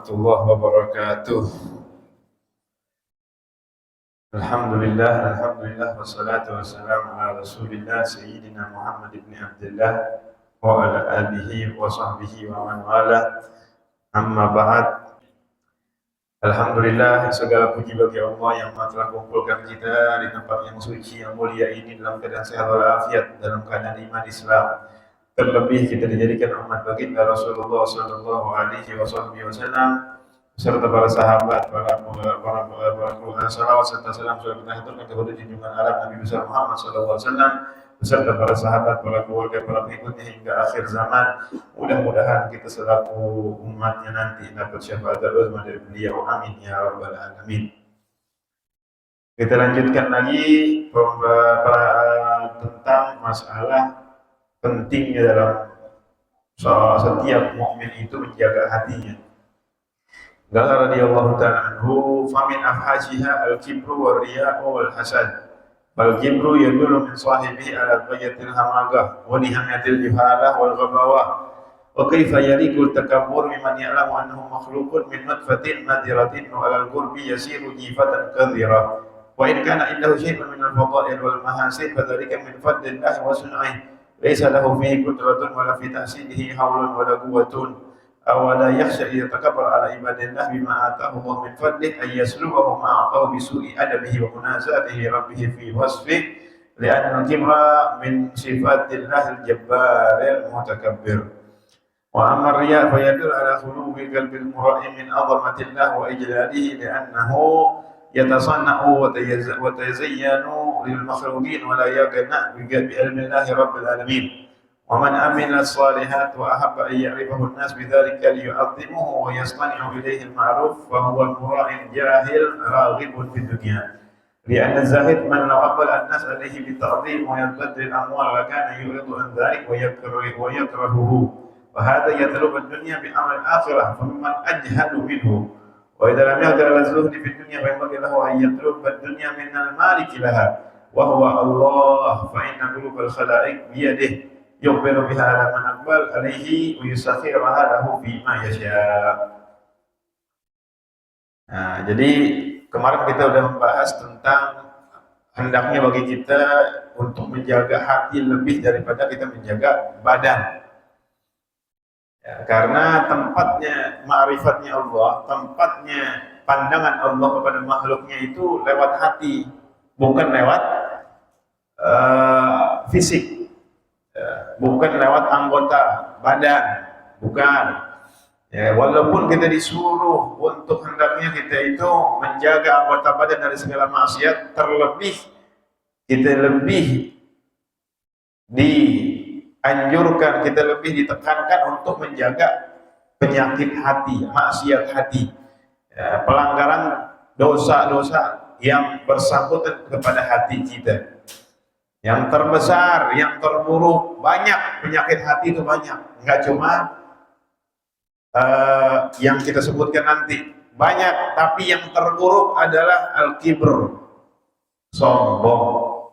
warahmatullahi wabarakatuh. Alhamdulillah, wassalatu wassalamu ala Rasulillah Sayyidina Muhammad ibn Abdullah wa ala alihi wa sahbihi wa man wala. Amma ba'd. Alhamdulillah, segala puji bagi Allah yang telah kumpulkan kita di tempat yang suci yang mulia ini dalam keadaan sehat walafiat, dalam keadaan iman Islam. Terlebih kita dijadikan umat baginda Rasulullah sallallahu alaihi wasallam serta para sahabat, para salawat serta salam kita haturkan kepada junjungan alam Nabi besar Muhammad sallallahu alaihi wasallam beserta para sahabat, para keluarga, para pengikutnya hingga akhir zaman. Mudah-mudahan kita selaku umatnya nanti dapat syafaat uzma dari beliau. Amin ya rabbal alamin. Kita lanjutkan lagi tentang masalah pentingnya dalam setiap mukmin itu menjaga hatinya. Qala radhiyallahu ta'ala anhu, "Famin afhajiha al-kibru war-riya'u wal-hasad. Fal-kibru yadullu min sahibihi ala ghayatil hamagah wa nihayatil juhalah wal ghabawah. Wa kaifa yaliqu al-takabbur mimman ya'lamu annahu makhluqun min nutfatin madiratin wa 'ala al-qurbi yasiru jifatan kadhira. Wa in kana indahu shay'un min al-fada'il wal mahasin fadhalika min fadlillah wa sun'ihi. Laisa lahu fihi qudratun wala fi tahsinihi haulun wala quwwatun aw la yakhsha idza takabbara ala ibadillah bima ataahu Allah min fadlihi ay yaslubahu ma ataahu bi su'i adabihi wa munazatihi rabbih fi wasfihi li'anna al-kibra min sifatillah al-jabbaril mutakabbir. Wa amma ar-riya' fa yadullu ala khuluwi qalbil mura'i min 'azamatillah wa ijlalihi li'annahu yatasanna'u wa tazayyanu lil makhluqin wa la yaqna bi ilmi Allah rabbil alamin. Wa man amila as-salihat wa ahabba an ya'rifahu an-nas bidzalika liyu'azzimuhu wa yastani'u ilayhi al-ma'ruf fa huwa mura'in jahil raghibun fid dunya. Li'anna az-zahid man law aqbala an-nas alayhi bi ta'dhim wa yabdil al-amwal wa kana yuridu an dhalik wa yakrahuhu. Wa hadha yatlubu ad-dunya bi amal al-akhirah fa mimman ajhalu minhu. Wa idza lam yaqdir ala zuhdi fi dunya fa yanbaghi lahu an yatluba ad-dunya min al-maliki laha wa huwa Allah fa inna qulubal khalaiq bi yadihi yuqbilu biha ala man aqbal alayhi wa yusakhiraha lahu fi ma yasha. Nah, jadi kemarin kita sudah membahas tentang hendaknya bagi kita untuk menjaga hati lebih daripada kita menjaga badan. Ya, karena tempatnya ma'rifatnya Allah, tempatnya pandangan Allah kepada makhluknya itu lewat hati, bukan lewat fisik, ya, bukan lewat anggota badan, bukan. Ya, walaupun kita disuruh untuk hendaknya kita itu menjaga anggota badan dari segala maksiat, terlebih kita lebih dianjurkan, kita lebih ditekankan untuk menjaga penyakit hati, maksiat hati, ya, pelanggaran dosa-dosa yang bersangkutan kepada hati kita. Yang terbesar, yang terburuk, banyak penyakit hati itu banyak. Enggak cuma yang kita sebutkan nanti, banyak, tapi yang terburuk adalah al-kibr, sombong.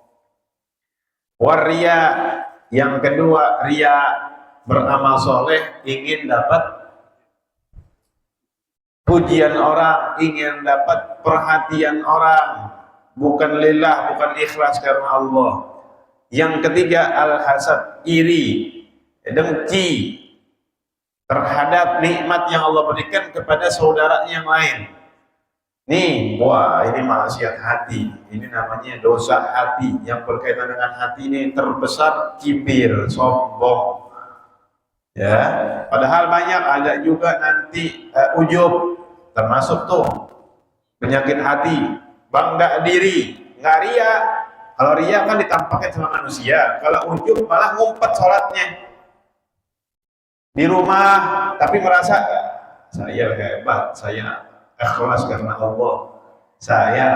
Waria, yang kedua ria, beramal soleh, ingin dapat pujian orang, ingin dapat perhatian orang, bukan lillah, bukan ikhlas karena Allah. Yang ketiga al-hasad, iri, dengki terhadap nikmat yang Allah berikan kepada saudaranya yang lain. Nih, wah, ini maksiat hati, ini namanya dosa hati. Yang berkaitan dengan hati ini terbesar kibir, sombong. Ya, padahal banyak, ada juga nanti ujub, termasuk tuh penyakit hati, bangga diri, nggak ria. Kalau ria kan ditampakkan sama manusia, kalau ujub malah ngumpet sholatnya di rumah, tapi merasa saya hebat, saya ikhlas karena Allah, saya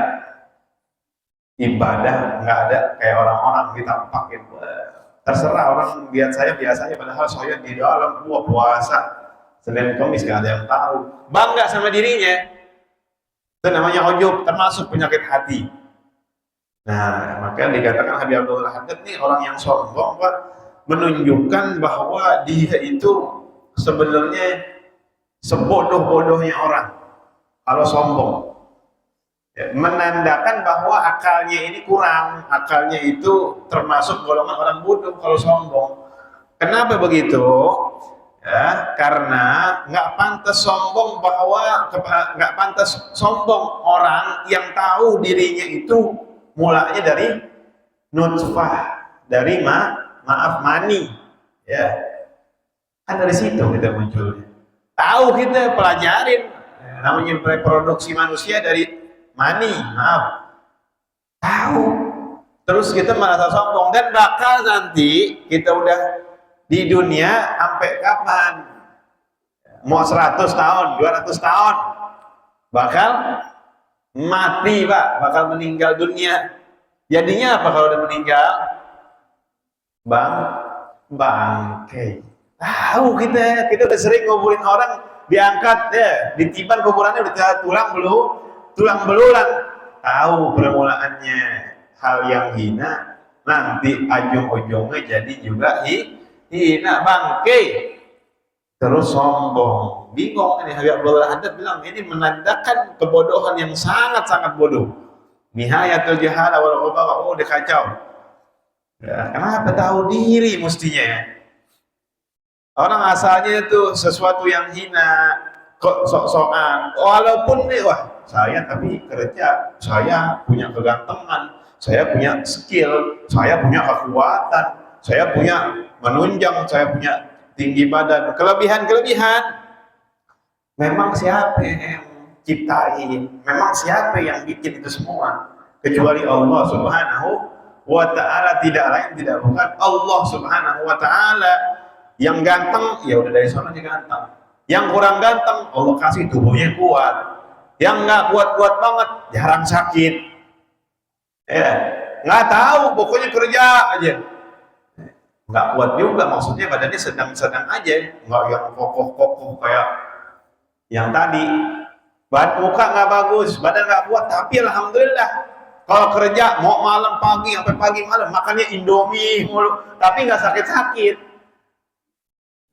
ibadah nggak ada kayak orang-orang ditampakin. Terserah orang lihat saya biasanya, padahal saya di dalam puasa Senin Kamis nggak ada yang tahu. Bangga sama dirinya, itu namanya ujub, termasuk penyakit hati. Nah, maka dikatakan Habib Abdul Haddad nih orang yang sombong, Pak, menunjukkan bahwa dia itu sebenarnya sebodoh-bodohnya orang kalau sombong. Ya, menandakan bahwa akalnya ini kurang, akalnya itu termasuk golongan orang bodoh kalau sombong. Kenapa begitu? Ya, karena nggak pantas sombong nggak pantas sombong orang yang tahu dirinya itu mulanya dari nutfah, dari maaf mani, ya kan dari situ kita munculnya. Tahu kita pelajarin namanya reproduksi manusia dari mani, maaf, tahu. Terus kita merasa sombong dan bakal nanti kita udah di dunia sampai kapan? Mau 100 tahun, 200 tahun bakal mati, Pak, bakal meninggal dunia. Jadinya apa kalau udah meninggal? Bangkai. Tahu kita udah sering nguburin orang, diangkat ya, ditiban kuburannya udah tulang belulang. Tahu permulaannya hal yang hina, nanti ujung-ujungnya jadi juga hina, bangkai. Terus sombong, bingung ini. Habib Abdullah Haddad bilang ini menandakan kebodohan yang sangat-sangat bodoh. Nihayatul jahala wal ghubara, udah kacau. Ya, kenapa tahu diri mestinya ya? Orang asalnya itu sesuatu yang hina, kok sok-sokan. Walaupun nih, wah saya tapi kerja, saya punya kegantengan, saya punya skill, saya punya kekuatan, saya punya menunjang, saya punya tinggi badan, kelebihan-kelebihan. Memang siapa yang ciptain? Memang siapa yang bikin itu semua? Kecuali Allah Subhanahu wa Ta'ala, tidak lain tidak bukan Allah Subhanahu wa Ta'ala. Yang ganteng, ya udah dari sana dia ganteng. Yang kurang ganteng, Allah kasih tubuhnya kuat. Yang nggak kuat-kuat banget, jarang sakit. Ya, nggak tahu, pokoknya kerja aja. Nggak kuat juga, maksudnya badannya sedang-sedang aja, nggak yang kokoh-kokoh kayak yang tadi. Muka nggak bagus, badan nggak kuat, tapi alhamdulillah kalau kerja mau malam pagi sampai pagi malam makannya Indomie mulu, tapi nggak sakit-sakit.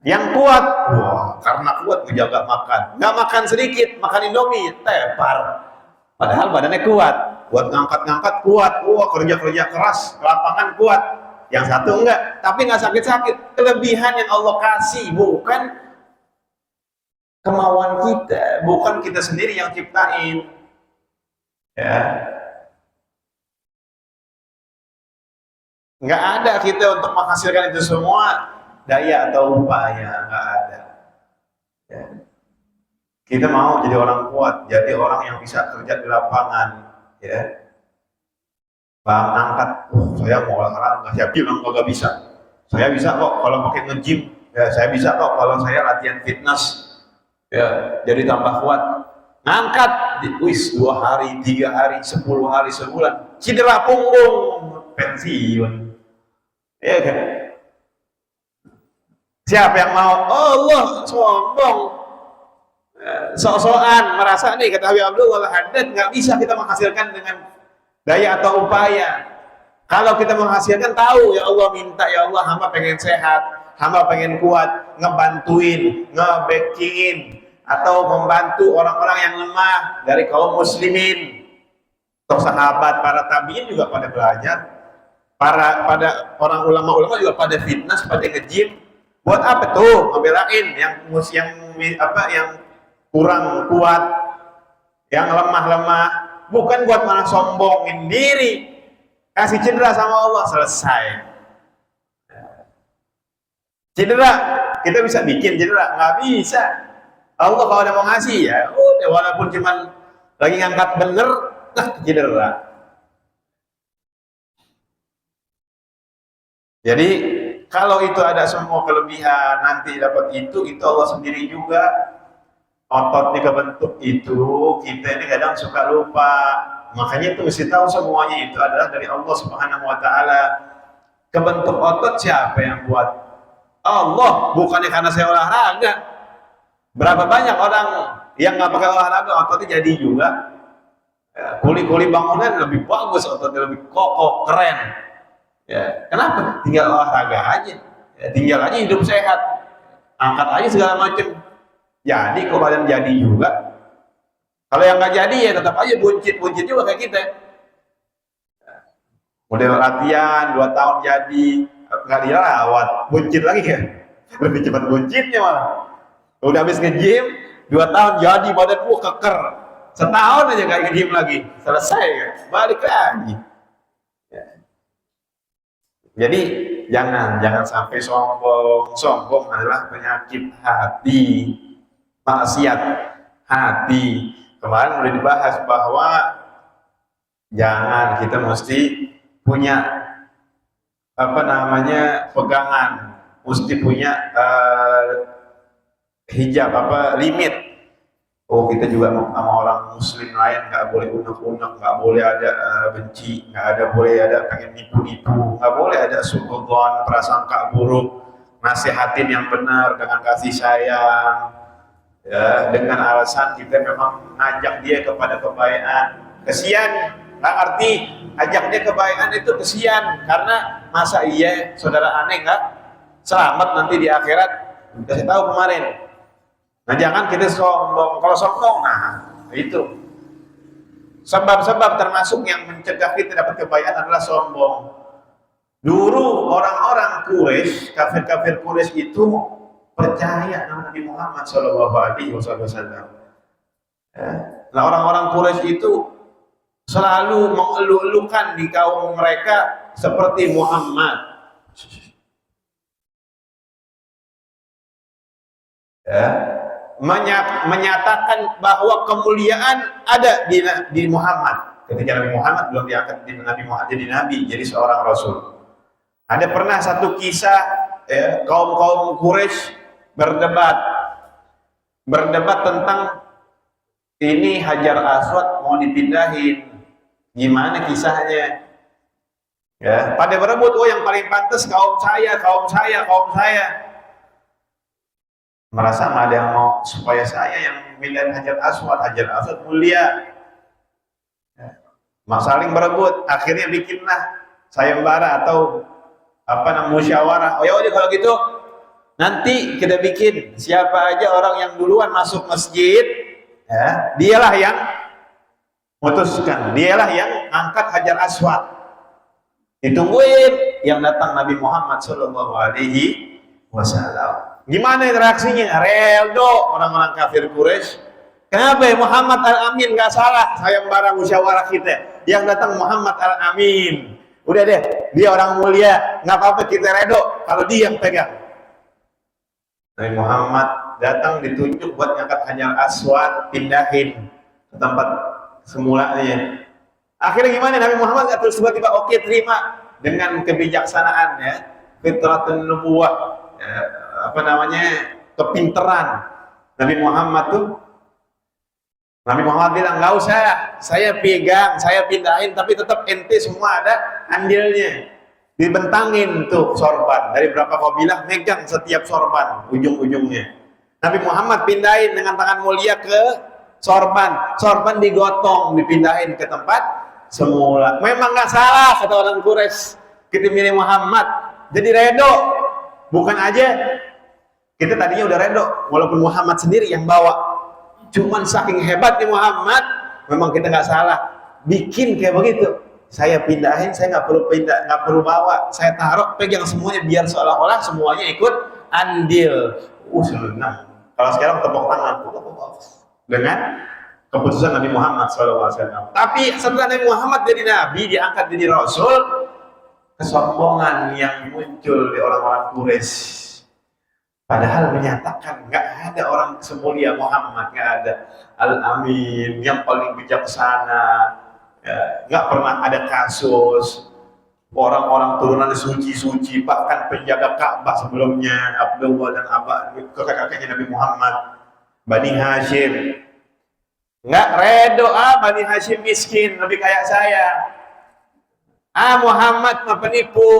Yang kuat, wah karena kuat menjaga makan, nggak makan sedikit, makan Indomie, tepar. Padahal badannya kuat, buat ngangkat-ngangkat kuat, wah kerja-kerja keras, lapangan kuat. Yang satu enggak, tapi nggak sakit-sakit. Kelebihan yang Allah kasih, bukan kemauan kita, bukan kita sendiri yang ciptain. Ya, nggak ada kita untuk menghasilkan itu semua daya atau upaya, nggak ada. Ya. Kita mau jadi orang kuat, jadi orang yang bisa kerja di lapangan, ya. Bang angkat, saya mau olahraga, saya bilang nggak bisa. Saya bisa kok kalau pakai nge-gym, ya saya bisa kok kalau saya latihan fitness, ya jadi tambah kuat. Ngangkat, wis 2 hari, 3 hari, 10 hari, sebulan, cedera punggung, pensiun, ya kan? Siapa yang mau? Allah sombong, sok-sokan, merasa nih kata Habib Abdullah Haddad nggak bisa kita menghasilkan dengan daya atau upaya. Kalau kita menghasilkan, tahu ya Allah, minta ya Allah, hamba pengen sehat, hamba pengen kuat, ngebantuin, nge-backingin, atau membantu orang-orang yang lemah dari kaum muslimin. Toh sahabat, para tabiin juga pada belajar, pada orang ulama-ulama juga pada fitness, pada nge-gym. Buat apa tuh? Ngebelain yang kurang kuat, yang lemah-lemah, bukan buat malah sombongin diri. Kasih cedera sama Allah, selesai. Cedera, kita bisa bikin cedera? Nggak bisa. Allah kalau ada mau ngasih, ya udah, walaupun cuman lagi ngangkat bener, cedera. Jadi kalau itu ada semua kelebihan, nanti dapat itu Allah sendiri juga. Ototnya kebentuk itu, kita ini kadang suka lupa. Makanya itu mesti tahu semuanya itu adalah dari Allah Subhanahu wa Ta'ala. Kebentuk otot siapa yang buat? Allah, bukannya karena saya olahraga. Berapa banyak orang yang nggak pakai olahraga ototnya jadi juga. Kuli-kuli bangunan lebih bagus, ototnya lebih kokoh, keren. Ya, kenapa? Tinggal olahraga aja, ya, tinggal aja hidup sehat, angkat aja segala macam. Jadi kok kalian jadi juga. Kalau yang nggak jadi ya tetap aja buncit juga kayak kita. Model latihan 2 tahun jadi, nggak dirawat, buncit lagi ya. Lebih cepat buncitnya malah. Udah habis nge-gym 2 tahun jadi badan keker. Setahun aja nggak nge-gym lagi, selesai kan, balik lagi. Jadi jangan sampai sombong. Sombong adalah penyakit hati, maksiat hati. Kemarin udah dibahas bahwa jangan, kita mesti punya pegangan, mesti punya hijab, limit. Oh, kita juga sama orang muslim lain nggak boleh unek-unek, nggak boleh ada benci, nggak boleh ada pengen nipu-nipu, nggak boleh ada suudzon, prasangka buruk. Nasihatin yang benar dengan kasih sayang, ya, dengan alasan kita memang ngajak dia kepada kebaikan. Kesian, nggak arti ajak dia kebaikan itu kesian, karena masa iya saudara aneh nggak selamat nanti di akhirat. Kasih tahu kemarin. Nah, jangan kita sombong. Kalau sombong, nah itu sebab-sebab termasuk yang mencegah kita dapat kebaikan adalah sombong. Dulu orang-orang Quraisy, kafir-kafir Quraisy itu percaya sama Nabi Muhammad SAW. Nah, orang-orang Quraisy itu selalu mengeluh-elukan di kaum mereka seperti Muhammad. Ya. Menyatakan bahwa kemuliaan ada di Muhammad. Ketika Nabi Muhammad belum diangkat Nabi Muhammad jadi nabi, jadi seorang rasul. Ada pernah satu kisah, kaum Quraisy berdebat tentang ini Hajar Aswad mau dipindahin, gimana kisahnya? Ya, pada berebut, oh yang paling pantas kaum saya. Merasa ada yang mau supaya saya yang pindahin Hajar Aswad mulia. Saling berebut, akhirnya bikinlah sayembara atau musyawarah. Oh ya udah kalau gitu nanti kita bikin siapa aja orang yang duluan masuk masjid, ya, dialah yang memutuskan, dialah yang angkat Hajar Aswad. Ditungguin yang datang Nabi Muhammad SAW. Gimana reaksinya? Redo orang-orang kafir Quraisy. Kenapa ya Muhammad Al-Amin nggak salah sayembara musyawarah kita? Yang datang Muhammad Al-Amin. Udah deh, dia orang mulia, nggak apa-apa kita redo kalau dia yang pegang. Nabi Muhammad datang ditunjuk buat ngangkat Hajar Aswad, pindahin ke tempat semulanya. Akhirnya gimana? Nabi Muhammad terus tiba-tiba oke, terima dengan kebijaksanaan, ya, fitratun nubuwah. Kepinteran Nabi Muhammad bilang nggak usah saya pegang, saya pindahin, tapi tetap ente semua ada andilnya. Dibentangin tuh sorban dari berapa kabilah, megang setiap sorban ujung-ujungnya. Nabi Muhammad pindahin dengan tangan mulia ke sorban digotong, dipindahin ke tempat semula. Memang nggak salah kata orang Quraisy, kita milih Muhammad jadi redo. Bukan aja kita tadinya udah redo, walaupun Muhammad sendiri yang bawa. Cuman saking hebatnya Muhammad, memang kita nggak salah bikin kayak begitu. Saya pindahin, saya nggak perlu bawa, saya taruh, pegang semuanya biar seolah-olah semuanya ikut andil. Senang. Kalau sekarang tepuk tangan dengan keputusan Nabi Muhammad SAW. Tapi setelah Nabi Muhammad jadi nabi, diangkat jadi rasul, kesombongan yang muncul di orang-orang Quraisy. Padahal menyatakan nggak ada orang semulia Muhammad, nggak ada Al-Amin yang paling bijaksana, ya, nggak pernah ada kasus orang-orang turunan suci, bahkan penjaga Ka'bah sebelumnya Abdullah dan Abba, kakak-kakaknya Nabi Muhammad, Bani Hashim. Nggak redo, Bani Hashim miskin, lebih kaya saya. Muhammad mah penipu.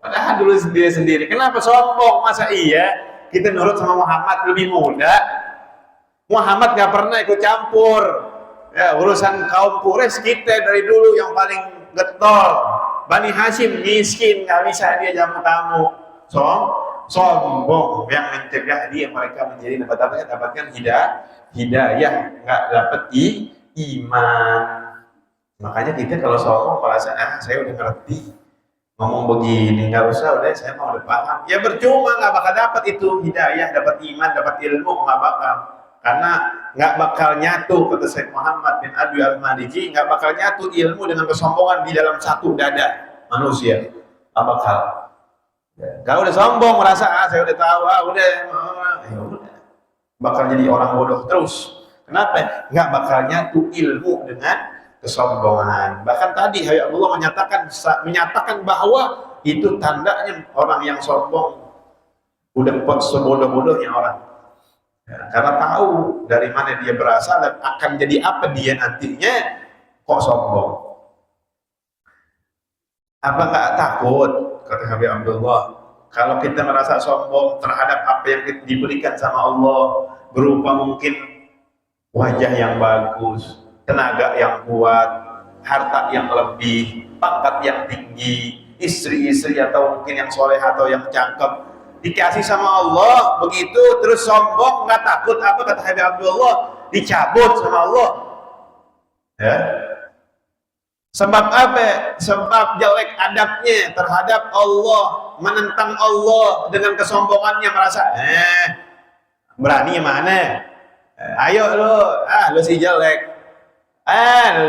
Padahal dulu dia sendiri. Kenapa sombong? Masa iya kita nurut sama Muhammad lebih muda? Muhammad nggak pernah ikut campur. Ya, urusan kaum Quraisy kita dari dulu yang paling getol. Bani Hashim miskin, nggak bisa dia jamu tamu. sombong yang mencegah mereka menjadi dapatkan hidayah, nggak dapat iman. Makanya kita kalau sombong merasa saya udah ngerti ngomong begini, nggak usah, udah saya mau udah paham. Ya percuma, nggak bakal dapat itu hidayah, dapat iman, dapat ilmu, nggak bakal. Karena nggak bakal nyatu, kata Syekh Muhammad bin Abi Al-Maliki, nggak bakal nyatu ilmu dengan kesombongan di dalam satu dada manusia. Nggak bakal. Kalau udah sombong merasa saya udah tahu, ya udah, bakal jadi orang bodoh terus. Kenapa? Nggak bakal nyatu ilmu dengan kesombongan. Bahkan tadi Allah menyatakan bahwa itu tandanya orang yang sombong udah sebodoh-bodohnya orang. Ya, karena tahu dari mana dia berasal dan akan jadi apa dia nantinya, kok sombong. Apa nggak takut, kata Habib Abdullah, kalau kita merasa sombong terhadap apa yang diberikan sama Allah, berupa mungkin wajah yang bagus, tenaga yang kuat, harta yang lebih, pangkat yang tinggi, istri-istri atau mungkin yang soleh atau yang cakep, dikasih sama Allah, begitu terus sombong, nggak takut apa, kata Habib Abdullah, dicabut sama Allah. Ya. Sebab apa? Sebab jelek adabnya terhadap Allah, menentang Allah dengan kesombongannya, merasa berani mana? Ayo lo si jelek.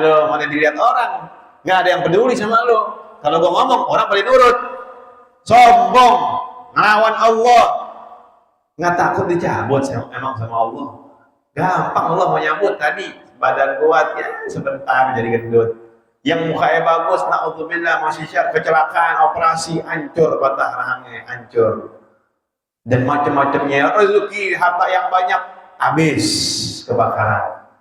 Lo mana dilihat orang, nggak ada yang peduli sama lo. Kalau gua ngomong orang pada nurut. Sombong, ngelawan Allah, nggak takut dicabut emang sama Allah. Gampang Allah mau nyambut tadi, badan kuat ya sebentar jadi gendut. Yang mukanya bagus, na'udzubillah, masih kecelakaan, operasi, hancur batang rahangnya, hancur. Dan macam-macamnya, rezeki, harta yang banyak, habis, kebakaran.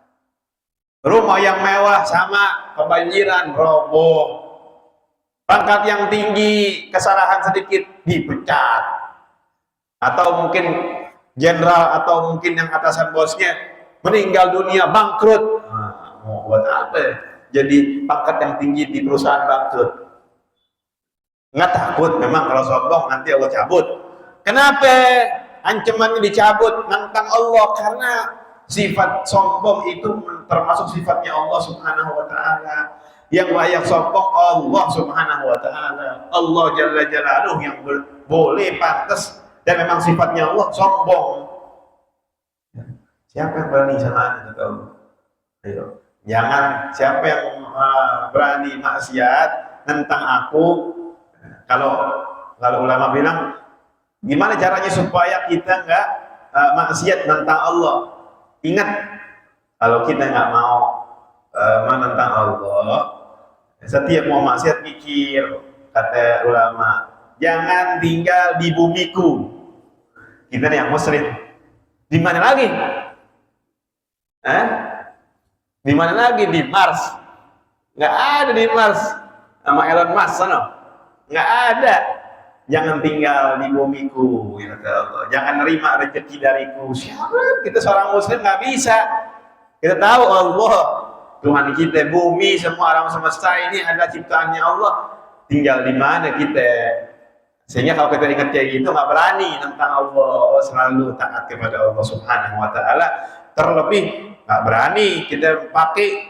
Rumah yang mewah sama, kebanjiran, roboh. Pangkat yang tinggi, kesalahan sedikit, dipecat. Atau mungkin jenderal, atau mungkin yang atasan bosnya, meninggal dunia, bangkrut. Mau buat apa ya? Jadi pangkat yang tinggi di perusahaan bangkrut. Nggak takut memang kalau sombong nanti Allah cabut. Kenapa ancamannya dicabut, nantang Allah? Karena sifat sombong itu termasuk sifatnya Allah Subhanahu wa Ta'ala. Yang layak sombong Allah Subhanahu wa Ta'ala. Allah Jalla Jalaluhu yang boleh, pantas, dan memang sifatnya Allah sombong. Siapa yang berani sama Anda? Ayo. Jangan, siapa yang berani maksiat tentang aku. Kalau ulama bilang, gimana caranya supaya kita nggak maksiat tentang Allah? Ingat, kalau kita nggak mau menentang Allah, setiap mau maksiat mikir, kata ulama, jangan tinggal di bumiku. Kita nih yang muslim, di mana lagi? Di mana lagi? Di Mars? Nggak ada di Mars sama Elon Musk sana. Nggak ada. Jangan tinggal di bumiku, ya Allah. Jangan nerima rezeki dariku. Siapa? Kita seorang muslim nggak bisa. Kita tahu Allah Tuhan kita, bumi, semua alam semesta ini adalah ciptaannya Allah. Tinggal di mana kita? Sehingga kalau kita ingat kayak gitu, nggak berani tentang Allah, selalu taat kepada Allah Subhanahu wa Ta'ala. Terlebih nggak berani kita pakai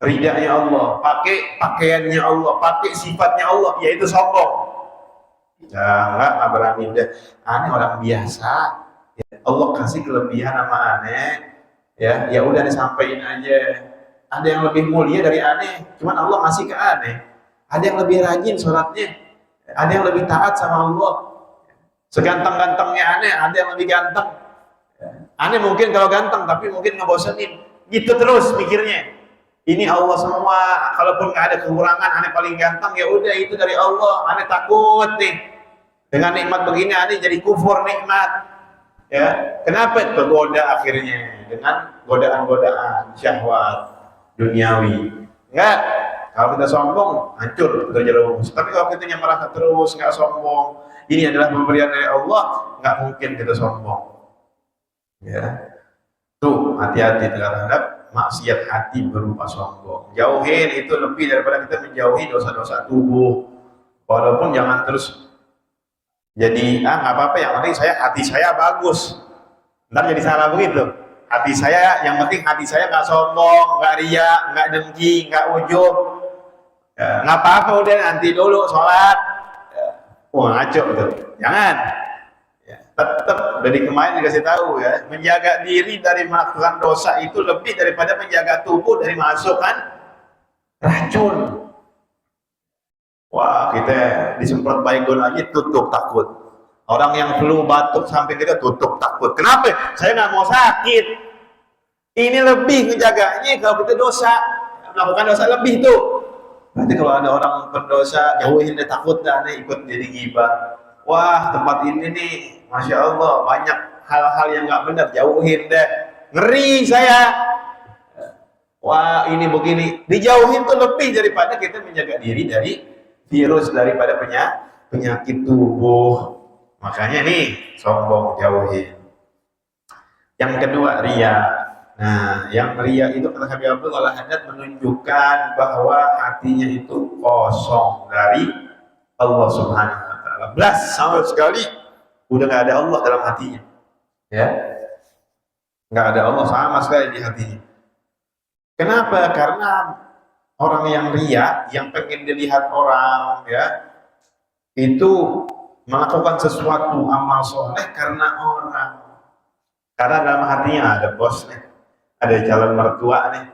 ridhanya Allah, pakai pakaiannya Allah, pakai sifatnya Allah, yaitu sombong. Nggak berani. Udah aneh orang biasa, Allah kasih kelebihan sama aneh, ya udah disampaikan aja. Ada yang lebih mulia dari aneh, cuman Allah ngasih ke aneh. Ada yang lebih rajin sholatnya, ada yang lebih taat sama Allah. Seganteng-gantengnya aneh, ada yang lebih ganteng. Aneh mungkin kalau ganteng, tapi mungkin ngebosenin. Gitu terus mikirnya. Ini Allah semua, kalaupun nggak ada kekurangan, aneh paling ganteng, ya udah itu dari Allah. Aneh takut nih dengan nikmat begini, aneh jadi kufur nikmat. Ya, kenapa? Tergoda akhirnya dengan godaan-godaan syahwat duniawi. Enggak, kalau kita sombong, hancur kita jerumus. Tapi kalau kita yang merasa terus nggak sombong, ini adalah pemberian dari Allah, nggak mungkin kita sombong. Ya, tuh hati-hati terhadap maksiat hati berupa sombong. Jauhin itu lebih daripada kita menjauhi dosa-dosa tubuh. Walaupun jangan terus Jadi nggak apa-apa, yang penting hati saya bagus. Ntar jadi salah begitu. Hati saya, yang penting hati saya nggak sombong, nggak riya, nggak dengki, nggak ujub. Ya, nggak apa-apa, udah nanti dulu sholat. Ya, wah ngaco tuh. Jangan. Ya, tetap dari kemarin dikasih tahu ya, menjaga diri dari melakukan dosa itu lebih daripada menjaga tubuh dari masukkan racun. Wah, kita disemprot baygon aja tutup takut. Orang yang flu batuk sampai kita tutup takut. Kenapa? Saya nggak mau sakit. Ini lebih ngejaganya kalau kita dosa, melakukan dosa lebih tuh. Berarti kalau ada orang berdosa, jauhin deh, takut dah nih ikut jadi gibah. Wah, tempat ini nih, masya Allah, banyak hal-hal yang nggak benar, jauhin deh. Ngeri saya. Wah, ini begini, dijauhin tuh lebih daripada kita menjaga diri dari virus, daripada penyakit tubuh. Makanya nih, sombong jauhin. Yang kedua, riya. Nah, yang riya itu kata Habib Abdul Haddad menunjukkan bahwa hatinya itu kosong dari Allah Subhanahu wa taala. Belas sama sekali udah nggak ada Allah dalam hatinya. Ya. Nggak ada Allah sama sekali di hatinya. Kenapa? Karena orang yang riya, yang pengen dilihat orang, ya, itu melakukan sesuatu amal soleh karena orang. Karena dalam hatinya ada bos nih, ada calon mertua nih,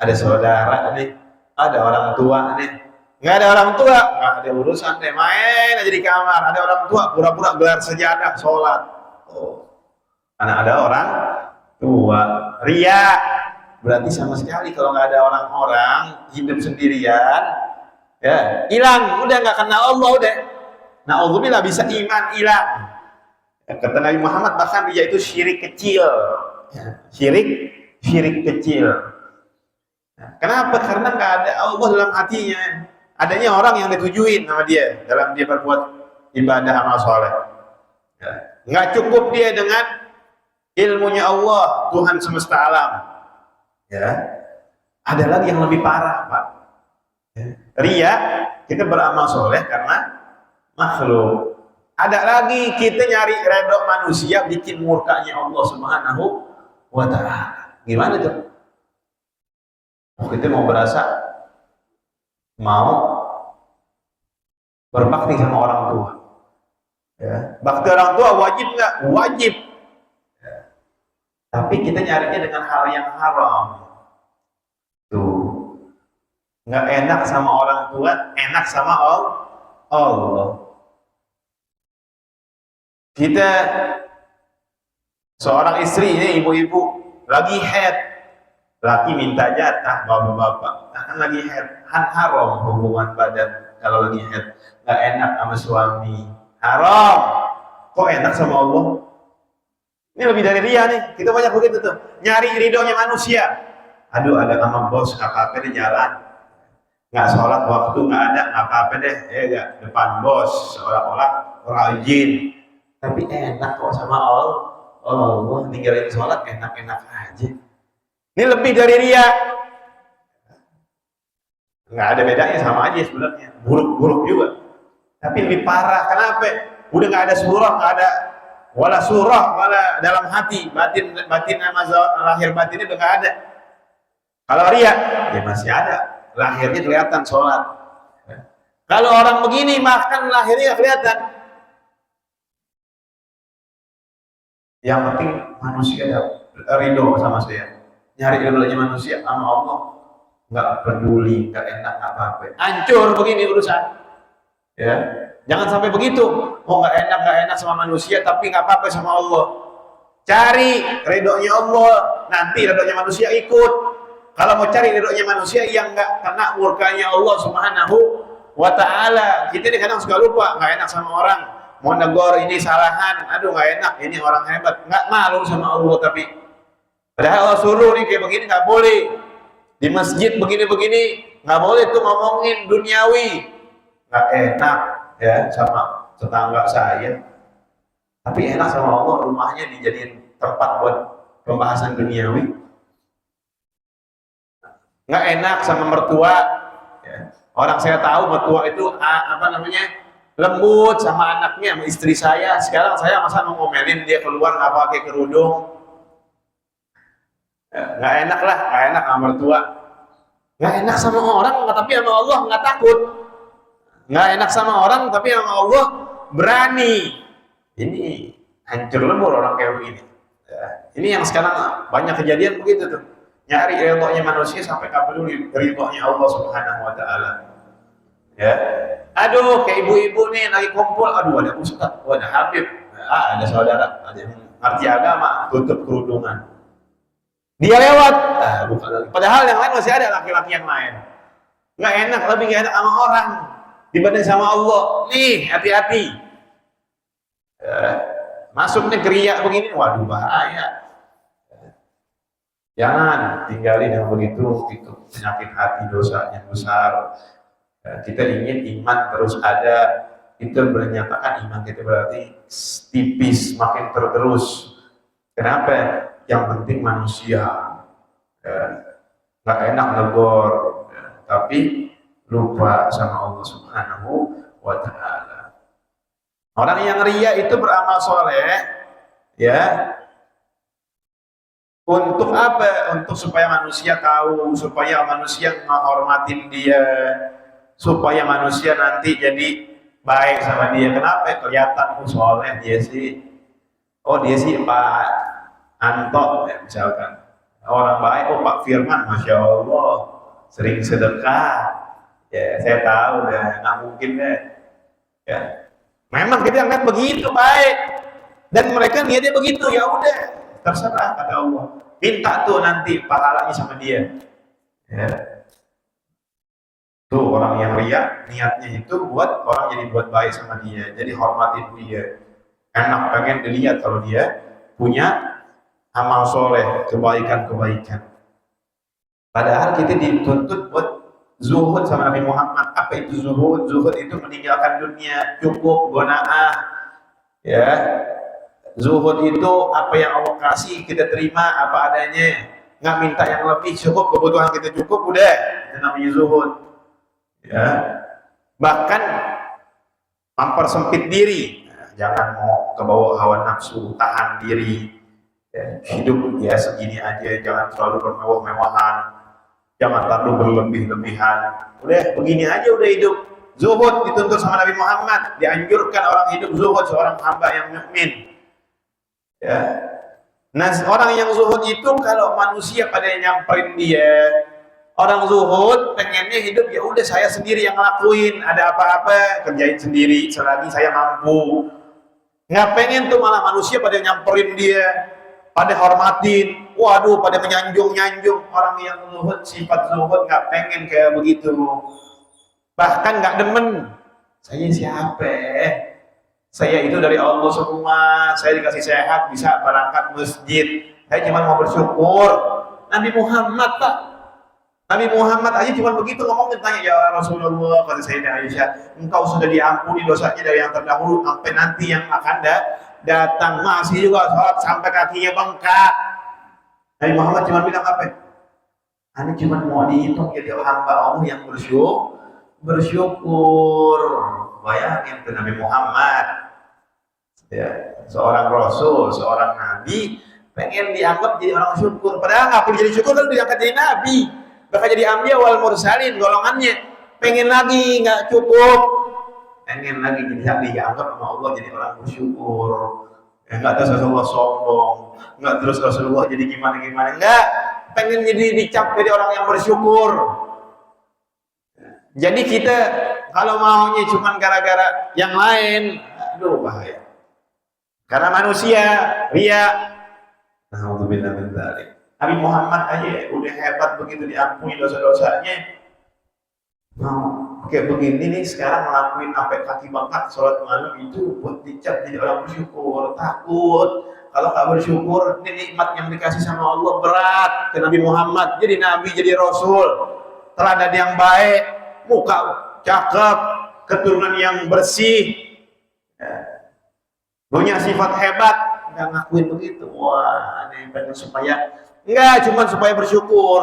ada saudara nih, ada orang tua nih. Nggak ada orang tua, nggak ada urusan deh, main aja di kamar. Ada orang tua, pura-pura gelar sejadah, sholat. Oh, karena ada orang tua. Ria, berarti sama sekali kalau nggak ada orang-orang, hidup sendirian, ya hilang, udah nggak kenal Allah udah. Na'udzubillah, bisa iman hilang. Kata Nabi Muhammad, bahkan dia itu syirik kecil. Syirik kecil. Kenapa? Karena nggak ada Allah dalam hatinya. Adanya orang yang ditujuin sama dia dalam dia berbuat ibadah amal soleh. Nggak cukup dia dengan ilmunya Allah, Tuhan semesta alam. Ya, ada lagi yang lebih parah, Pak. Ria, kita beramal soleh karena makhluk. Ada lagi kita nyari redha manusia, bikin murkanya Allah Subhanahu wa taala. Gimana tuh? Oh, kita mau berbakti sama orang tua. Ya. Bakti orang tua wajib nggak? Wajib. Ya. Tapi kita nyarinya dengan hal yang haram. Tuh. Nggak enak sama orang tua, enak sama Allah. Kita seorang istri ini, ibu-ibu lagi head, laki minta jatah bapak-bapak, kan lagi head, kan haram hubungan badan kalau lagi head, nggak enak sama suami, haram. Kok enak sama Allah? Ini lebih dari ria nih. Kita banyak begitu tuh, nyari ridhonya manusia. Aduh, ada sama bos, nggak apa-apa deh jalan, nggak sholat waktu nggak ada, nggak apa-apa deh, ya depan bos seolah-olah rajin. Tapi enak kok sama Allah, ninggalin sholat enak-enak aja. Ini lebih dari ria. Nggak ada bedanya, sama aja sebenarnya. Buruk-buruk juga. Tapi lebih parah. Kenapa? Udah nggak ada surah, nggak ada wala surah, wala dalam hati. Batin nama lahir batinnya udah nggak ada. Kalau ria, ya masih ada. Lahirnya kelihatan sholat. Kalau orang begini makan lahirnya nggak kelihatan. Yang penting manusia ridho sama saya. Nyari ridhonya manusia sama Allah, nggak peduli, nggak enak apa-apa. Hancur begini urusan. Ya, jangan sampai begitu. Oh, nggak enak sama manusia, tapi nggak apa-apa sama Allah. Cari ridhonya Allah, nanti ridhonya manusia ikut. Kalau mau cari ridhonya manusia yang nggak kena murkanya Allah Subhanahu wa taala, kita ini kadang suka lupa, nggak enak sama orang. Mau negor ini salahan, aduh nggak enak, ini orang hebat, nggak malu sama Allah. Tapi padahal Allah suruh nih kayak begini nggak boleh, di masjid begini-begini nggak boleh tuh ngomongin duniawi, nggak enak ya sama tetangga saya. Tapi enak sama Allah, rumahnya dijadiin tempat buat pembahasan duniawi. Nggak enak sama mertua, ya. Orang saya tahu mertua itu apa namanya, lembut sama anaknya, sama istri saya. Sekarang saya masa mau ngomelin dia keluar nggak pakai kerudung? Nggak enak lah, nggak enak sama mertua. Nggak enak sama orang, tapi sama Allah nggak takut. Nggak enak sama orang, tapi sama Allah berani. Ini hancur lebur orang kayak begini. Ya, ini yang sekarang banyak kejadian begitu tuh. Nyari ridhonya manusia sampai nggak peduli ridhonya Allah Subhanahu Wa Taala. Ya, aduh kayak ibu-ibu nih lagi kumpul, aduh ada ustaz, ada habib, ada saudara, ada yang ngerti agama, tutup kerudungan. Dia lewat, bukan lagi. Padahal yang lain masih ada laki-laki yang lain. Nggak enak, lebih nggak enak sama orang dibanding sama Allah. Nih, hati-hati. Masuk nih riya begini, waduh bahaya. Jangan tinggalin yang begitu, itu penyakit hati, dosa yang besar. Kita ingin iman terus ada, itu menyatakan iman kita berarti tipis, makin tergerus. Kenapa? Yang penting manusia, nggak enak negor, tapi lupa sama Allah Subhanahu Wa Taala. Orang yang ria itu beramal soleh, ya, untuk apa? Untuk supaya manusia tahu, supaya manusia menghormatin dia, supaya manusia nanti jadi baik sama dia. Kenapa? Kelihatan soleh dia sih. Oh dia sih Pak Anto, ya, misalkan. Orang baik, oh Pak Firman, Masya Allah, sering sedekah. Ya saya tahu deh, nggak mungkin deh. Ya, memang kita lihat begitu baik, dan mereka niatnya begitu, ya udah, terserah kata Allah. Minta tuh nanti pahalanya sama dia. Ya. Tuh orang yang riya niatnya itu buat orang jadi buat baik sama dia, jadi hormatin dia, enak pengen dilihat kalau dia punya amal soleh, kebaikan-kebaikan. Padahal kita dituntut buat zuhud sama Nabi Muhammad. Apa itu zuhud? Zuhud itu meninggalkan dunia, cukup gona'ah. Ya, zuhud itu apa yang Allah kasih kita terima apa adanya, nggak minta yang lebih, cukup kebutuhan kita cukup udah, itu namanya zuhud. Ya, bahkan mempersempit diri, jangan mau kebawa hawa nafsu, tahan diri, ya, hidup ya segini aja, jangan terlalu bermewah-mewahan, jangan terlalu berlebih-lebihan, udah begini aja udah hidup. Zuhud dituntut sama Nabi Muhammad, dianjurkan orang hidup zuhud, seorang hamba yang mukmin. Ya. Nah orang yang zuhud itu kalau manusia pada nyamperin dia, orang zuhud pengennya hidup ya udah saya sendiri yang ngelakuin, ada apa-apa kerjain sendiri selagi saya mampu. Nggak pengen tuh malah manusia pada nyamperin dia, pada hormatin, waduh pada menyanjung-nyanjung. Orang yang zuhud, sifat zuhud nggak pengen kayak begitu, bahkan nggak demen. Saya siapa? Saya itu dari Allah semua, saya dikasih sehat, bisa berangkat masjid, saya cuma mau bersyukur. Nabi Muhammad Pak, Nabi Muhammad aja cuma begitu ngomong, tanya ya Rasulullah, kata Sayyidah Aisyah, engkau sudah diampuni dosanya dari yang terdahulu sampai nanti yang akan datang, masih juga sholat sampai kakinya bengkak. Nabi Muhammad cuma bilang apa? Ini cuma mau dihitung jadi hamba Allah yang bersyukur. Bayangin ke Nabi Muhammad, ya, seorang Rasul, seorang Nabi, pengen dianggap jadi orang syukur. Padahal nggak perlu jadi syukur, kan diangkat jadi Nabi, bahkan jadi Anbiya wal Mursalin golongannya. Pengen lagi nggak cukup, pengen lagi jadi dianggap sama Allah jadi orang bersyukur. Ya, nggak terus Rasulullah sombong, nggak terus Rasulullah jadi gimana-gimana, nggak, pengen jadi dicap jadi orang yang bersyukur. Jadi kita kalau maunya cuma gara-gara yang lain, aduh bahaya. Karena manusia ria. Alhamdulillah min dzalik. Nabi Muhammad aja udah hebat begitu, diampuni dosa-dosanya. Mau kayak begini nih sekarang ngelakuin sampai kaki bengkak sholat malam itu buat dicap jadi orang bersyukur. Takut kalau nggak bersyukur, ini nikmat yang dikasih sama Allah berat ke Nabi Muhammad. Jadi Nabi, jadi Rasul, teladan yang baik, muka cakep, keturunan yang bersih, ya, punya sifat hebat, nggak ngakuin begitu. Wah, ini pengen supaya enggak cuma supaya bersyukur.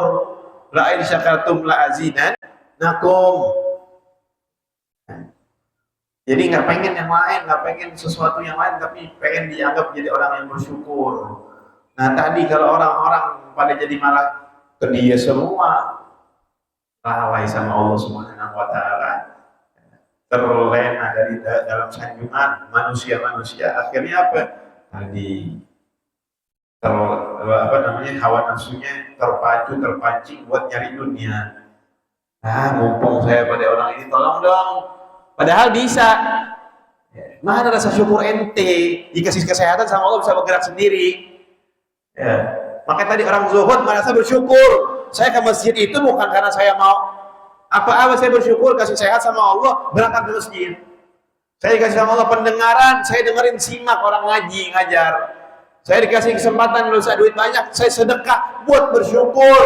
La in syakartum la azidannakum. Jadi nggak pengen yang lain, nggak pengen sesuatu yang lain, tapi pengen dianggap jadi orang yang bersyukur. Nah tadi kalau orang-orang pada jadi malah ke dia semua, lalai sama Allah Subhanahu wa Ta'ala, terlena dari dalam sanjungan manusia-manusia, akhirnya apa? Tadi apa namanya, hawa nafsunya terpacu, terpancing buat nyari dunia. Mumpung saya pada orang ini, tolong dong. Padahal bisa. Mana rasa syukur ente? Dikasih kesehatan sama Allah bisa bergerak sendiri. Ya. Makanya tadi orang zuhud merasa bersyukur. Saya ke masjid itu bukan karena saya mau apa-apa, saya bersyukur kasih sehat sama Allah, berangkat ke masjid. Saya dikasih sama Allah pendengaran, saya dengerin simak orang ngaji, ngajar. Saya dikasih kesempatan, dosa duit banyak, saya sedekah buat bersyukur.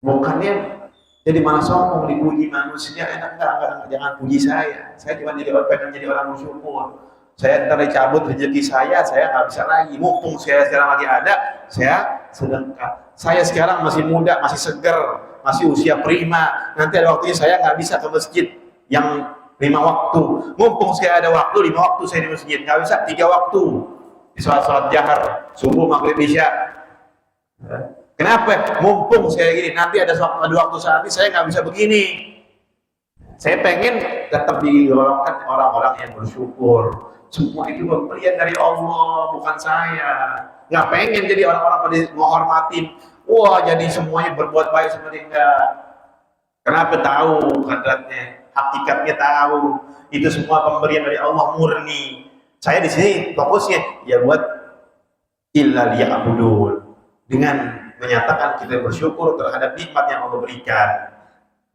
Bukannya jadi malah sombong, dipuji manusia, enggak, jangan puji saya. Saya cuma pengen jadi orang bersyukur. Saya ntar dicabut rezeki saya nggak bisa lagi. Mumpung saya sekarang lagi ada, saya sedekah. Saya sekarang masih muda, masih seger, masih usia prima. Nanti ada waktunya saya nggak bisa ke masjid yang 5 waktu. Mumpung saya ada waktu 5 waktu saya di masjid, nggak bisa 3 waktu di sholat jahar, subuh, maghrib, isya. Kenapa? Mumpung saya gini, nanti ada waktu saat ini saya nggak bisa begini. Saya pengen tetap digolongkan orang-orang yang bersyukur. Semua itu pemberian dari Allah, bukan saya. Nggak pengen jadi orang-orang pada menghormatin. Wah, jadi semuanya berbuat baik seperti enggak. Kenapa? Tahu kadratnya, hakikatnya tahu. Itu semua pemberian dari Allah murni. Saya di sini fokusnya ya buat illa liya'budun, dengan menyatakan kita bersyukur terhadap nikmat yang Allah berikan,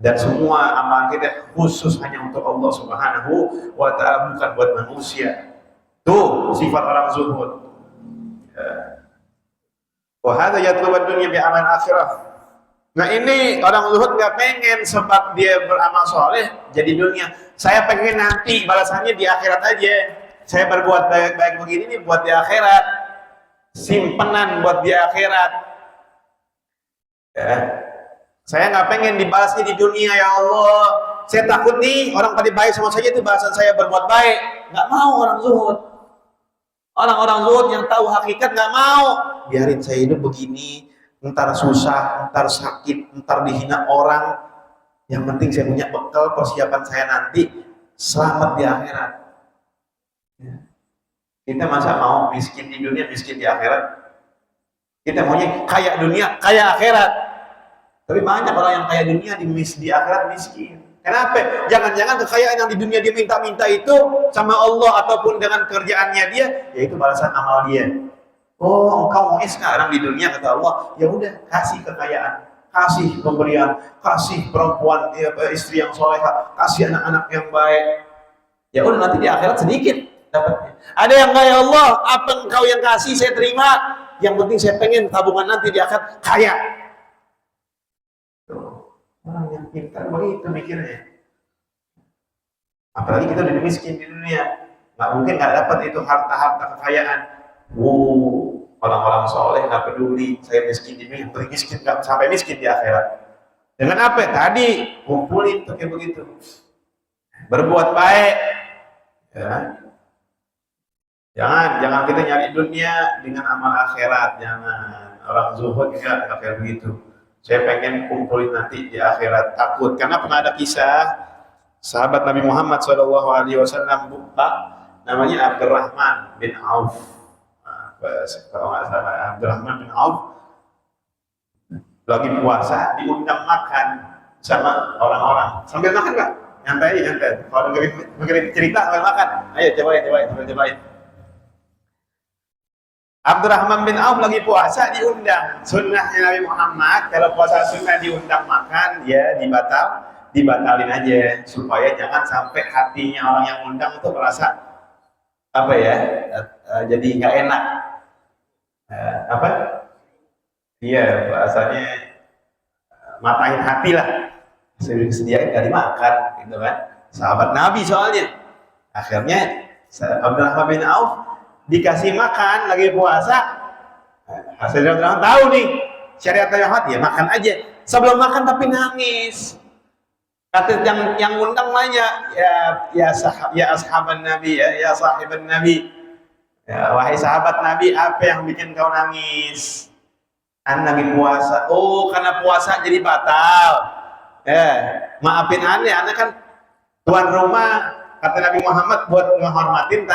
dan semua amal kita khusus hanya untuk Allah Subhanahu wa Ta'ala, bukan buat manusia. Tuh sifat orang zuhud. Wa hadza yatlubud dunya bi amal akhirah. Nah ini orang zuhud nggak pengen sebab dia beramal soleh jadi dunia. Saya pengen nanti balasannya di akhirat aja. Saya berbuat baik-baik begini nih buat di akhirat, simpenan buat di akhirat. Ya. Saya nggak pengen dibalasnya di dunia, ya Allah. Saya takut nih orang pada baik sama saya itu balasan saya berbuat baik. Nggak mau orang zuhud. Orang-orang zuhud yang tahu hakikat nggak mau. Biarin saya hidup begini, ntar susah, ntar sakit, ntar dihina orang. Yang penting saya punya bekal persiapan saya nanti selamat di akhirat. Ya. Kita masa mau miskin di dunia, miskin di akhirat? Kita maunya kaya dunia, kaya akhirat. Tapi banyak orang yang kaya dunia di akhirat miskin. Kenapa? Jangan-jangan kekayaan yang di dunia dia minta-minta itu sama Allah ataupun dengan kerjaannya dia, yaitu balasan amal dia. Oh, engkau mau sekarang di dunia, kata Allah, ya udah kasih kekayaan, kasih pemberian, kasih perempuan, istri yang soleha, kasih anak-anak yang baik. Ya udah nanti di akhirat sedikit dapatnya. Ada yang kaya Allah, apa engkau yang kasih saya terima. Yang penting saya pengen tabungan nanti di akhirat kaya. Orang yang pintar begitu mikirnya. Apalagi kita udah miskin di dunia, nggak mungkin nggak dapat itu harta-harta kekayaan. Orang-orang soleh nggak peduli saya miskin di dunia, yang miskin nggak sampai miskin di akhirat. Dengan apa? Tadi kumpulin tuh kayak begitu. Berbuat baik. Ya. Jangan kita nyari dunia dengan amal akhirat. Jangan. Orang zuhud nggak kayak begitu. Saya pengen kumpulin nanti di akhirat, takut. Karena pernah ada kisah sahabat Nabi Muhammad SAW, namanya Abdurrahman bin Auf. Kalau nggak salah, Abdurrahman bin Auf lagi puasa diundang makan sama orang-orang. Sambil makan Pak, nyantai. Kalau dengerin cerita sambil makan, ayo cobain. Abdurrahman bin Auf lagi puasa diundang. Sunnahnya Nabi Muhammad kalau puasa sunnah diundang makan, ya dibatalin aja supaya jangan sampai hatinya orang yang undang itu merasa apa ya, jadi nggak enak. Iya bahasanya matahin hati lah. Sediain nggak dimakan, gitu kan? Sahabat Nabi soalnya. Akhirnya Abdurrahman bin Auf dikasih makan lagi puasa. Hasilnya orang tahu nih syariat Muhammad, ya makan aja. Sebelum makan tapi nangis. Kata yang undang nanya, ya ashaban Nabi, ya sahiban Nabi. Ya, wahai sahabat Nabi, apa yang bikin kau nangis? Nabi puasa. Oh, karena puasa jadi batal. Maafin aneh kan tuan rumah, kata Nabi Muhammad buat menghormatin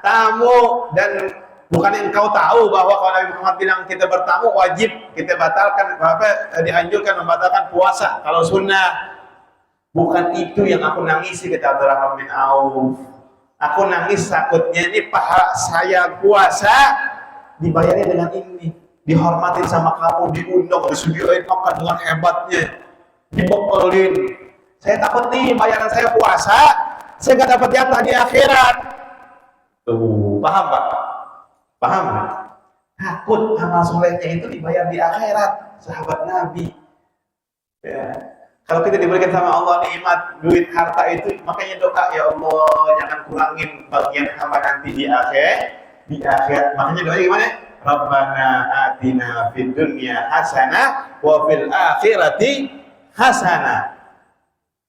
tamu, dan bukan engkau tahu bahwa kalau Nabi Muhammad bilang kita bertamu wajib kita batalkan dianjurkan membatalkan puasa kalau sunnah. Bukan itu yang aku nangisi, kata Abdurrahman bin Auf. Aku nangis takutnya ini pahala saya puasa dibayarnya dengan ini, dihormatin sama kamu, diundang, disuguhin makan dengan hebatnya, dibekelin. Saya takut nih bayaran saya puasa, saya nggak dapat jatah di akhirat. Tuh, paham Pak? Paham? Takut amal solehnya itu dibayar di akhirat, sahabat Nabi. Ya. Kalau kita diberikan sama Allah nikmat duit harta itu, makanya doa, ya Allah jangan kurangin bagian hamba nanti di akhirat. Makanya doa gimana? Rabbana atina fid dunya hasanah wa fil akhirati hasanah.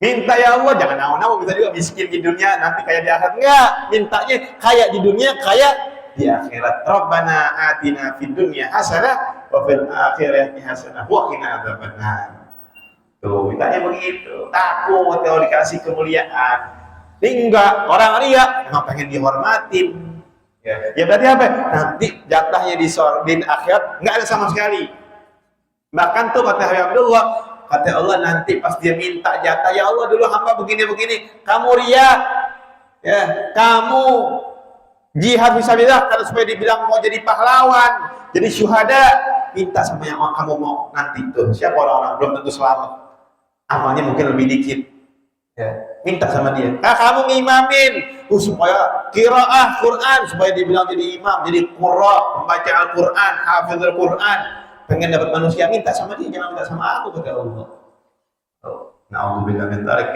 Minta ya Allah, jangan naon-naon minta juga miskin di dunia nanti kaya di akhirat. Enggak, mintanya kaya di dunia, kaya di akhirat. Rabbana atina fid dunya hasanah wa fil akhirati hasanah wa qina adzabannar. Tuh, mintanya begitu. Takut kalau dikasih kemuliaan. Enggak, orang ria emang pengen dihormatin. Ya berarti apa? Nanti jatahnya di akhirat enggak ada sama sekali. Bahkan tuh kata Abdullah, kata Allah nanti pas dia minta jatah, ya Allah dulu hamba begini-begini, kamu ria, ya, kamu jihad fisabilillah karena supaya dibilang mau jadi pahlawan, jadi syuhada, minta sama yang kamu mau nanti tuh. Siapa orang-orang belum tentu selamat, amalnya mungkin lebih dikit, ya, minta sama dia. Kamu ngimamin supaya qiraah Quran, supaya dibilang jadi imam, jadi qurra, pembaca Al-Quran, hafizul Quran, pengen dapat manusia, minta sama dia, jangan minta sama aku, kata Allah. Na'udzubillah min dzalik.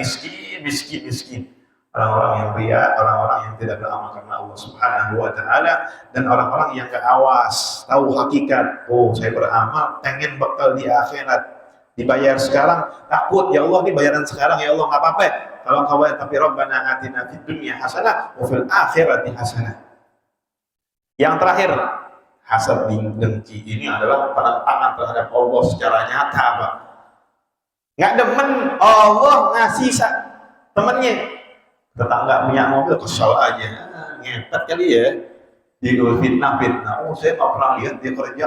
Miskin. Orang-orang yang ria, orang-orang yang tidak beramal karena Allah Subhanahu wa taala, dan orang-orang yang gak awas, tahu hakikat. Oh, saya beramal pengen bekal di akhirat, dibayar sekarang, takut ya Allah ini bayaran sekarang, ya Allah nggak apa-apa kalau engkau bayar, tapi Rabbana atina fid dunya hasanah wa fil akhirati hasanah. Yang terakhir, hasad dengki ini adalah penentangan terhadap Allah secara nyata, Pak. Nggak demen Allah ngasih temennya, tetangga punya mobil kesal aja, ngepet kali ya, fitnah. Oh, saya nggak pernah lihat dia kerja,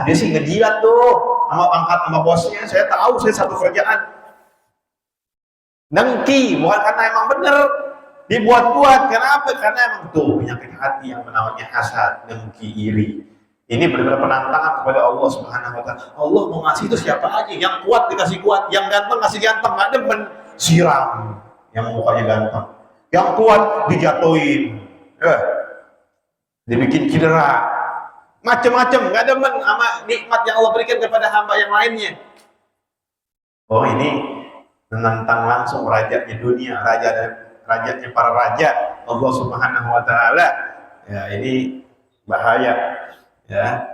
dia sih ngejilat tuh sama angkat sama bosnya, saya tahu saya satu kerjaan. Dengki, bukan karena emang bener, dibuat-buat. Kenapa? Karena emang tuh penyakit hati yang namanya hasad, dengki, iri. Ini benar-benar penantangan kepada Allah Subhanahu wa taala. Allah mau ngasih itu siapa aja, yang kuat dikasih kuat, yang ganteng ngasih ganteng, nggak demen siram yang mukanya ganteng, yang kuat dijatuhin, dibikin cedera, macam-macam, nggak demen sama nikmat yang Allah berikan kepada hamba yang lainnya. Oh, ini menentang langsung rajanya dunia, rajanya para raja, Allah Subhanahu wa taala. Ya, ini bahaya. Ya.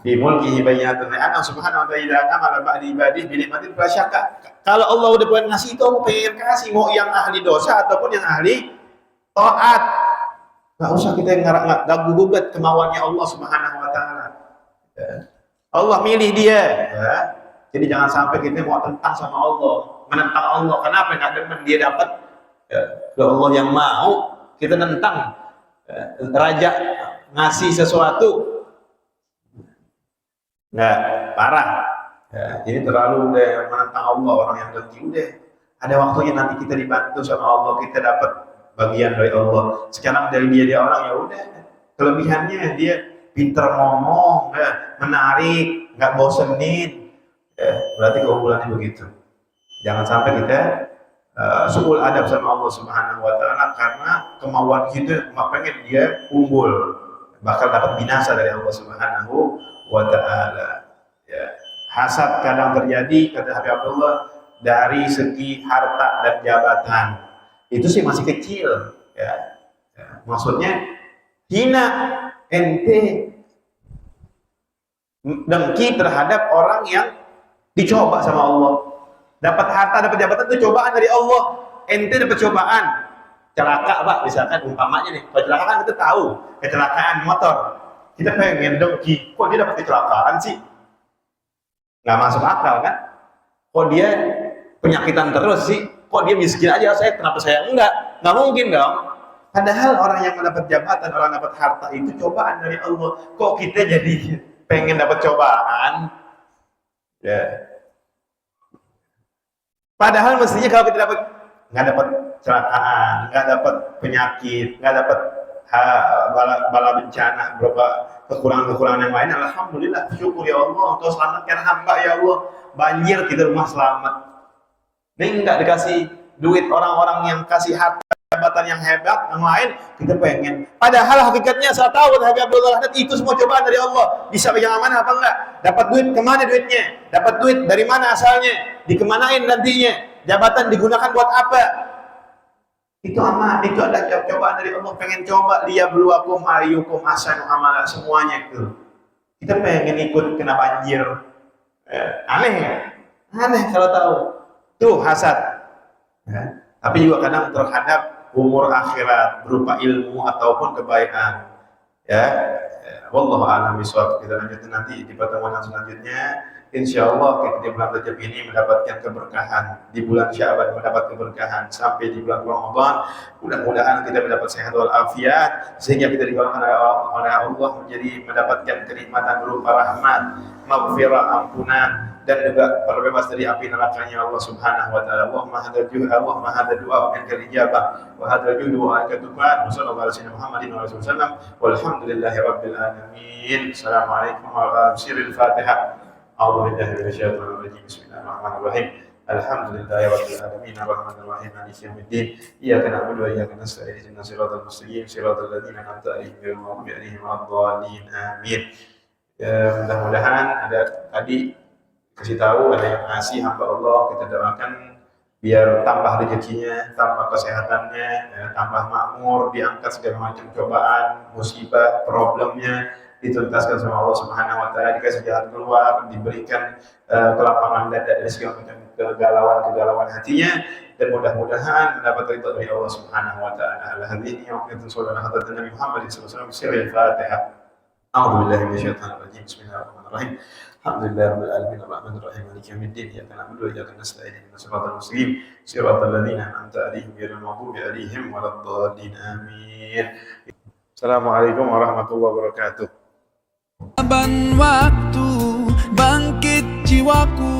Fi mulkihi bayyinatun anna subhanahu wa ta'ala amala ba'di ibadihi bi nikmatin fasyaka. Kalau Allah udah pengen ngasih itu, pengen kasih, mau yang ahli dosa ataupun yang ahli taat. Nggak usah kita ganggu gugat kemauannya Allah Subhanahu wa taala. Ya. Allah milih dia, ya. Jadi jangan sampai kita mau tentang sama Allah, menentang Allah. Kenapa? Nggak demen dia dapat. Ya. Allah yang mau kita nentang. Ya. Raja ngasih sesuatu, nggak, parah. Ya. Jadi terlalu udah menentang Allah, orang yang dengki. Udah ada waktunya nanti kita dibantu sama Allah, kita dapat bagian dari Allah. Sekarang dari dia orang, ya udah, kelebihannya dia pinter ngomong, ya, menarik, nggak bosenin, ya, berarti keunggulannya begitu. Jangan sampai kita suul adab sama Allah Subhanahu wa taala karena kemauan kita pengen dia unggul, bakal dapat binasa dari Allah Subhanahu wa taala. Ya. Hasad kadang terjadi, kata Habib Abdullah, dari segi harta dan jabatan. Itu sih masih kecil, ya. Ya. Maksudnya hina, ente dengki terhadap orang yang dicoba sama Allah. Dapat harta, dapat jabatan itu cobaan dari Allah. Ente dapat cobaan, celaka Pak, misalkan umpamanya nih, kalau celaka kan kita tahu, kecelakaan motor. Kita pengen dong, kok dia dapat kecelakaan sih? Nggak masuk akal kan? Kok dia penyakitan terus sih? Kok dia miskin aja, kenapa saya enggak? Nggak mungkin dong. Padahal orang yang mendapat jabatan, orang dapat harta itu cobaan dari Allah. Kok kita jadi pengen dapat cobaan? Ya. Padahal mestinya kalau kita nggak dapat kecelakaan, nggak dapat penyakit, nggak dapat bala bencana, berupa kekurangan-kekurangan yang lain, alhamdulillah, syukur ya Allah, Engkau selamatkan hamba ya Allah. Banjir kita rumah selamat. Ini nggak dikasih duit orang-orang yang kasih harta jabatan yang hebat, yang lain kita pengen. Padahal hakikatnya saya tahu Habib Abdullah Haddad itu semua cobaan dari Allah. Bisa pegang amanah apa enggak? Dapat duit kemana duitnya? Dapat duit dari mana asalnya? Dikemanain nantinya? Jabatan digunakan buat apa? Itu amanah, itu ada cobaan dari Allah. Pengen coba liyabluwakum ayyukum ahsanu amala, semuanya itu. Kita pengen ikut kena banjir. Aneh ya? Aneh kalau tahu. Tuh hasad. Ya. Tapi juga kadang terhadap umur akhirat berupa ilmu ataupun kebaikan. Ya, wallahu a'lam bishawab. Kita lanjutkan nanti di pertemuan selanjutnya. Insyaallah kita di bulan Rajab ini mendapatkan keberkahan, di bulan Sya'ban mendapat keberkahan, sampai di bulan Ramadan mudah-mudahan kita mendapat sehat wal afiat, sehingga kita digolongkan oleh Allah menjadi mendapatkan kenikmatan berupa rahmat, maghfirah, ampunan, dan juga terbebas dari api nerakanya Allah Subhanahu wa taala. Allahumma hadza du'a min al-ijabah wa hadza judu wa al-katufan wa sallallahu alaihi Muhammadin wa alihi wasallam walhamdulillahi rabbil alamin. Assalamualaikum warahmatullahi wabarakatuh. A'udzu billahi minasyaitonir rajim. Bismillahirrahmanirrahim. Alhamdulillahi rabbil alamin arrahmanir rahim maliki yaumiddin. Iyyaka na'budu wa iyyaka nasta'in ihdinas siratal mustaqim siratal ladzina an'amta 'alaihim ghairil maghdubi 'alaihim waladdallin. Amin. Mudah-mudahan ada tadi kasih tahu, ada yang ngasih hamba Allah, kita doakan biar tambah rezekinya, tambah kesehatannya, tambah makmur, diangkat segala macam cobaan, musibah, problemnya dituntaskan sama Allah Subhanahu wa taala, dikasih jalan keluar, diberikan kelapangan dada dari segala macam kegalauan hatinya, dan mudah-mudahan mendapat ridha dari Allah Subhanahu wa taala. Hadhihi yaumatun sallallahu alaihi wa Nabi Muhammad sallallahu alaihi wasallam. Al-Fatihah. A'udzu billahi minasyaitonir rajim. Bismillahirrahmanirrahim. Alhamdulillahirabbil alamin arrahmanir rahim maliki yaumiddin. Iyyaka na'budu wa iyyaka nasta'in ihdinas siratal mustaqim siratal ladzina an'amta 'alaihim ghairil maghdubi 'alaihim waladdallin. Amin. Assalamualaikum warahmatullahi wabarakatuh. Waktu bangkit jiwaku